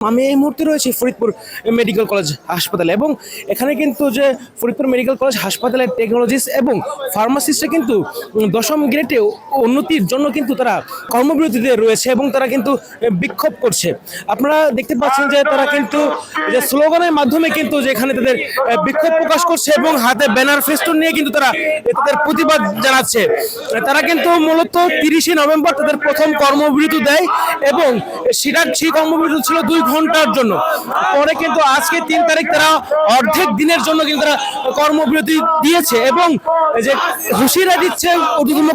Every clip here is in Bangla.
আমি এই মুহূর্তে রয়েছি ফরিদপুর মেডিকেল কলেজ হাসপাতালে এবং এখানে কিন্তু যে ফরিদপুর মেডিকেল কলেজ হাসপাতালের টেকনোলজিস্ট এবং ফার্মাসিস্টরা কিন্তু দশম গ্রেডে উন্নতির জন্য কিন্তু তারা কর্মবিরতিতে রয়েছে এবং তারা কিন্তু বিক্ষোভ করছে। আপনারা দেখতে পাচ্ছেন যে তারা কিন্তু যে স্লোগানের মাধ্যমে কিন্তু যেখানে তাদের বিক্ষোভ প্রকাশ করছে এবং হাতে ব্যানার ফেস্টুন নিয়ে কিন্তু তারা তাদের প্রতিবাদ জানাচ্ছে। তারা কিন্তু মূলত 30শে নভেম্বর তাদের প্রথম কর্মবিরতি দেয় এবং সেই কর্মবিরতি ছিল 2 ঘন্টার জন্য। পরে কিন্তু আজকে 3 তারিখ তারা অর্ধেক দিনের জন্য কিন্তু তারা কর্মবিরতি দিয়েছে এবং যে হুঁশিয়ারি দিচ্ছে ঊর্ধ্বতন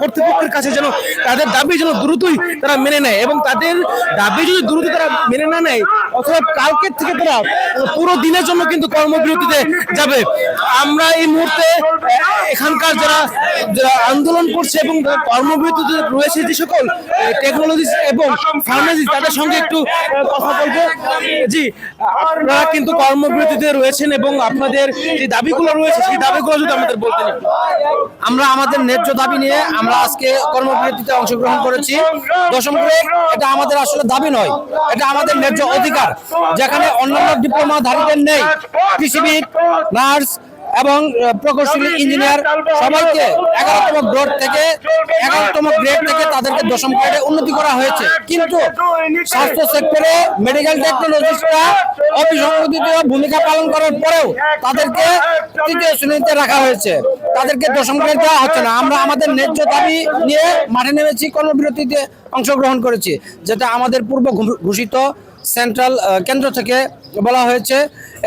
কর্তৃপক্ষের কাছে যেন তাদের দাবি যেন দ্রুতই তারা মেনে নেয় এবং তাদের দাবি যদি দ্রুত তারা মেনে না নেয় অথবা কালকের থেকে তারা পুরো দিনের জন্য কিন্তু কর্মবিরতিতে যাবে। আমরা এই মুহূর্তে এখানকার যারা আন্দোলন করছে এবং কর্মবিরতিতে রয়েছে যে সকল টেকনোলজিস্ট এবং ফার্মাসিস্ট তাদের সঙ্গে একটু কথা বলবো। জি, আপনারা কিন্তু কর্মবিরতিতে রয়েছেন এবং আপনাদের যে দাবিগুলো রয়েছে সেই দাবিগুলো যদি আমাদের বলতেন। আমরা আমাদের ন্যায্য দাবি নিয়ে আমরা আজকে কর্মবিরতিতে অংশগ্রহণ করেছি। দশম গ্রেড এটা আমাদের আসলে দাবি নয়, এটা আমাদের ন্যায্য অধিকার, যেখানে অন্যান্য ডিপ্লোমাধারীদের নেই। কৃষিবিদ, নার্স এবং প্রকৌশলী, ইঞ্জিনিয়ার সবাইকে 11তম গ্রেড থেকে তাদেরকে দশম গ্রেডে উন্নতি করা হয়েছে। কিন্তু স্বাস্থ্য সেক্টরে মেডিকেল টেকনোলজিস্টরা অবিসংগঠিত ভূমিকা পালন করার পরেও তাদেরকে 3য় শ্রেণীতে রাখা হয়েছে, তাদেরকে দশম গ্রেড দেওয়া হচ্ছে না। আমরা আমাদের ন্যায্য দাবি নিয়ে মাঠে নেমেছি, কর্মবিরতিতে অংশগ্রহণ করেছি, যেটা আমাদের পূর্ব ঘোষিত সেন্ট্রাল কেন্দ্র থেকে বলা হয়েছে।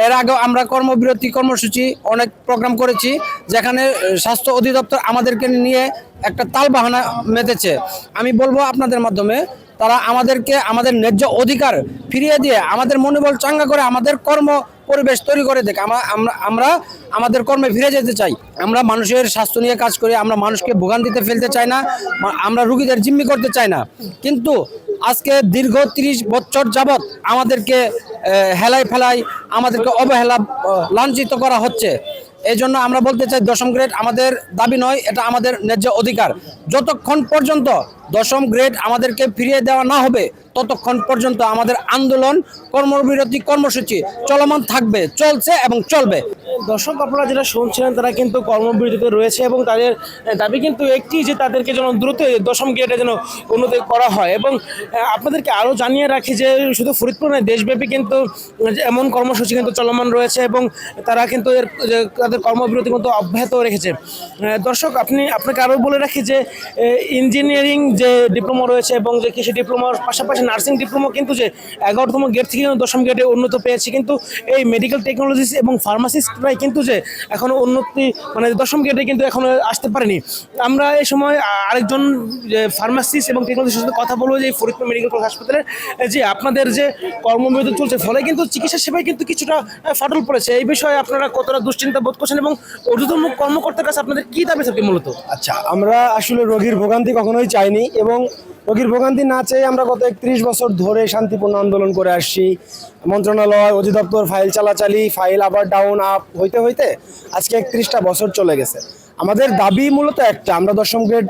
এর আগে আমরা কর্মবিরতি কর্মসূচি অনেক প্রোগ্রাম করেছি, যেখানে স্বাস্থ্য অধিদপ্তর আমাদেরকে নিয়ে একটা তালবাহানা মেতেছে। আমি বলবো আপনাদের মাধ্যমে তারা আমাদেরকে আমাদের ন্যায্য অধিকার ফিরিয়ে দিয়ে আমাদের মনোবল চাঙ্গা করে আমাদের কর্ম পরিবেশ তৈরি করে দেখ। আমরা আমাদের কর্মে ফিরে যেতে চাই। আমরা মানুষের স্বাস্থ্য নিয়ে কাজ করি, আমরা মানুষকে ভোগান্তিতে ফেলতে চাই না, আমরা রুগীদের জিম্মি করতে চাই না। কিন্তু আজকে দীর্ঘ 30 বছর যাবৎ আমাদেরকে হেলাই ফেলাই, আমাদেরকে অবহেলা, লাঞ্ছিত করা হচ্ছে। এই জন্য আমরা বলতে চাই দশম গ্রেড আমাদের দাবি নয়, এটা আমাদের ন্যায্য অধিকার। যতক্ষণ পর্যন্ত দশম গ্রেড আমাদেরকে ফিরিয়ে দেওয়া না হবে ততক্ষণ পর্যন্ত আমাদের আন্দোলন, কর্মবিরতি কর্মসূচি চলমান থাকবে, চলছে এবং চলবে। দর্শক, আপনারা যেটা শুনছিলেন তারা কিন্তু কর্মবিরতিতে রয়েছে এবং তাদের দাবি কিন্তু একটি যে তাদেরকে যেন দ্রুত দশম গ্রেডে যেন উন্নতি করা হয়। এবং আপনাদেরকে আরও জানিয়ে রাখি যে শুধু ফরিদপুর নয়, দেশব্যাপী কিন্তু এমন কর্মসূচি কিন্তু চলমান রয়েছে এবং তারা কিন্তু তাদের কর্মবিরতি কিন্তু অব্যাহত রেখেছে। দর্শক, আপনাকে আরও বলে রাখি যে ইঞ্জিনিয়ারিং যে ডিপ্লোমা রয়েছে এবং যে কৃষি ডিপ্লোমার পাশাপাশি নার্সিং ডিপ্লোমা কিন্তু যে 11তম গ্রেড থেকে দশম গ্রেডে উন্নত পেয়েছে, কিন্তু এই মেডিকেল টেকনোলজিস্ট এবং ফার্মাসিস্টরাই কিন্তু যে এখনো উন্নতি মানে দশম গ্রেডে কিন্তু এখনো আসতে পারেনি। আমরা এই সময় আরেকজন যে ফার্মাসিস্ট এবং টেকনোলজিস্টের সাথে কথা বলবো যে ফরিদপুর মেডিকেল কলেজ হাসপাতালে যে আপনাদের যে কর্মবিরতি চলছে ফলে কিন্তু চিকিৎসা সেবায় কিন্তু কিছুটা ফাটল পড়েছে। এই বিষয়ে আপনারা কতটা দুশ্চিন্তা বোধ করছেন এবং ঊর্ধ্বতন কর্মকর্তার কাছে আপনাদের কি দাবি থাকে মূলত? আচ্ছা, আমরা আসলে রোগীর ভোগান্তি কখনোই চাইনি এবং রোগীর ভোগান্তি না চেয়ে আমরা গত 31 বছর ধরে শান্তিপূর্ণ আন্দোলন করে আসছি। মন্ত্রণালয়, অধিদপ্তর ফাইল চালাচালি, ফাইল আবার ডাউন আপ হইতে হইতে আজকে 31টা বছর চলে গেছে। আমাদের দাবি মূলত একটা, আমরা দশম গ্রেড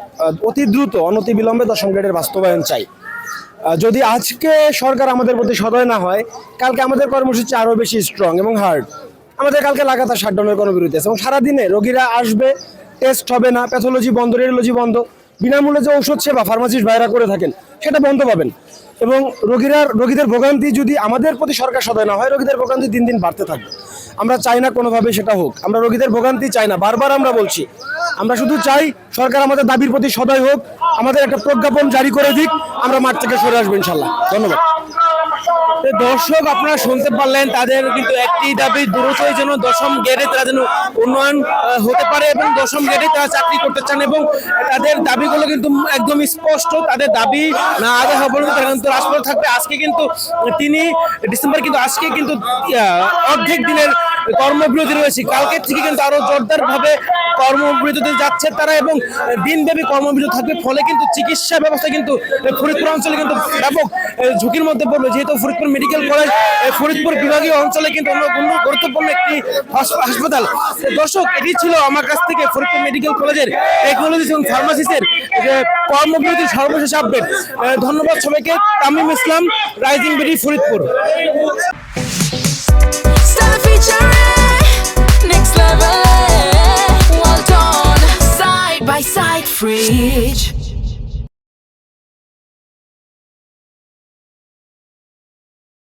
অতি দ্রুত অনতিবিলম্বে দশম গ্রেডের বাস্তবায়ন চাই। যদি আজকে সরকার আমাদের প্রতি সদয় না হয়, কালকে আমাদের কর্মসূচি আরও বেশি স্ট্রং এবং হার্ড। আমাদের কালকে লাগাতার শাটডাউনের কর্মবিরতি আছে এবং সারাদিনে রোগীরা আসবে, টেস্ট হবে না, প্যাথোলজি বন্ধ, রেডিওলজি বন্ধ, বিনামূল্যে যে ঔষধ সেবা ফার্মাসিস্ট ভাইরা করে থাকেন সেটা বন্ধ পাবেন। এবং রোগীদের ভোগান্তি যদি আমাদের প্রতি সরকার সদয় না হয়, রোগীদের ভোগান্তি দিন দিন বাড়তে থাকবে। আমরা চাই না কোনোভাবে সেটা হোক, আমরা রোগীদের ভোগান্তি চাই না, বারবার আমরা বলছি। আমরা শুধু চাই সরকার আমাদের দাবির প্রতি সদয় হোক, আমাদের একটা প্রজ্ঞাপন জারি করে দিক, আমরা মাঠ থেকে সরে আসবো ইনশাল্লাহ। ধন্যবাদ। দর্শক, আপনারা শুনতে পারলেন তাদের কিন্তু একটি দাবি, দ্রুতই যেন দশম গ্রেডে তারা যেন উন্নয়ন হতে পারে এবং দশম গ্রেডে তারা চাকরি করতে চান এবং তাদের দাবিগুলো কিন্তু একদম স্পষ্ট। তাদের দাবি না আদায় হবে না তারা কিন্তু রাজপথে থাকবে। আজকে কিন্তু 3 ডিসেম্বর কিন্তু আজকে কিন্তু অর্ধেক দিনের কর্মবিরতি রয়েছে, কালকের থেকে কিন্তু আরো জোরদার ভাবে কর্মবিরতিতে যাচ্ছে তারা এবং দিনব্যাপী কর্মবিরতি থাকবে। ফলে কিন্তু চিকিৎসা ব্যবস্থা কিন্তু ফরিদপুর অঞ্চলে কিন্তু ব্যাপক ঝুঁকির মধ্যে পড়বে, যেহেতু ফরিদপুর মেডিকেল কলেজ এই ফরিদপুর বিভাগীয় অঞ্চলে কিন্তু গুরুত্বপূর্ণ একটি হাসপাতাল। দর্শক, এটি ছিল আমার কাছ থেকে ফরিদপুর মেডিকেল কলেজের টেকনোলজি এবং ফার্মাসিস্টের যে কর্মবিরতির সর্বশেষ আপডেট। ধন্যবাদ সবাইকে। Tamim Islam, rising BD, Faridpur. Stella featuring next level. Well done, side by side, fridge.